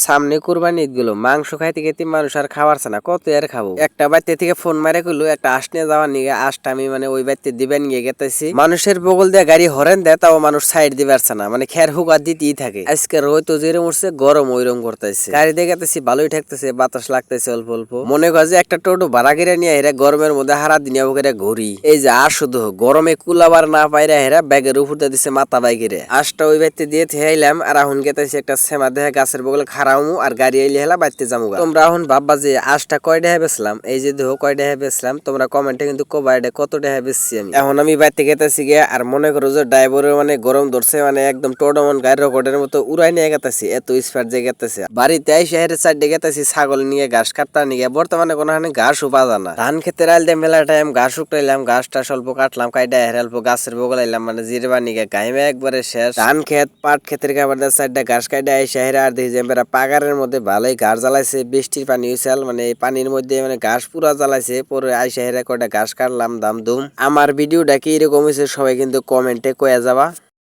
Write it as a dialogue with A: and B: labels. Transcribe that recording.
A: সামনে কুরবানি ঈদ গুলো মাংস খাইতে খাইতে মানুষ আর খাওয়ারছে না, কত আর খাবো। একটা বাড়িতে থেকে ফোন মারে করলো একটা আঁশ নিয়ে যাওয়ার নিয়ে, আঁশটা আমি মানে ওই বাড়িতে দিবেন গিয়ে গেতেছি, মানুষের বগল দিয়ে গাড়ি হরেন দেয়, তাও মানুষ সাইড দিবে পারছে না, মানে খের হুক আর দিতেই থাকে। আজকে রোদ তো যেরকম উঠছে, গরম ওইরকম করতেছে, গাড়ি দিয়ে গেতেছি ভালোই ঠেকতেছে, বাতাস লাগতেছে অল্প অল্প। মনে করে যে একটা টোটো ভাড়া করে নিয়ে এরা গরমের মধ্যে হারা দিন করে ঘুরি। এই যে আর শুধু গরমে কুলাবার না পাইরা হেরা ব্যাগের উপর দিয়ে দিচ্ছে মাথা বাইকেরে। আঁশটা ওই বাড়িতে দিয়ে থেইলাম, আর এখন গেতেছি একটা সেমা দেহে গাছের বগলে খারামু, আর গাড়ি আইলে হেলা বাইতে যাবো। তোমরা এখন ভাববা যে আঁশটা কয় টাকা বেচলাম, এই যে দেখো কয় টাকা বেচলাম, তোমরা কমেন্টে কিন্তু কবা এটা কত টাকা বেচছি আমি। এখন আমি বাইতে গেতেছি গিয়ে, আর মনে করো যে ড্রাইভারের মানে গরম ধরছে, মানে একদম টোডমন গাড়ির রকটের মতো উড়াই নিয়ে গেতেছি, এত স্পিড যে গেতেছে। বাড়িতে আই শহরের সাইডে গেতেছি ছাগল নিয়ে ঘাস কাটতা নিয়ে, বর্তমানে কোনো ঘাসও পাওয়া না। ধান খেতে আইল দিয়ে মেলা টাইম ঘাস উঠাইলাম, ঘাসটা স্বল্প কাটলাম, কাইটা অল্প গাছের বগল আইলাম, মানে জিরবা নিয়ে গাইমে একবারে শেষ। ধান খেত পাট ক্ষেতের খাবার সাইডটা ঘাস কাইটা এই শহরে, আর দেখি যে পাগারের মধ্যে ভালোই ঘাস জ্বালাইছে, বৃষ্টির পানি হয়েছিল, মানে এই পানির মধ্যে মানে ঘাস পুরা জ্বালাইছে। পরে আই শহরে কয়টা ঘাস কাটলাম দাম দুম। আমার ভিডিওটা কি এরকম হয়েছে সবাই কিন্তু কমেন্টে কয়ে যাবা।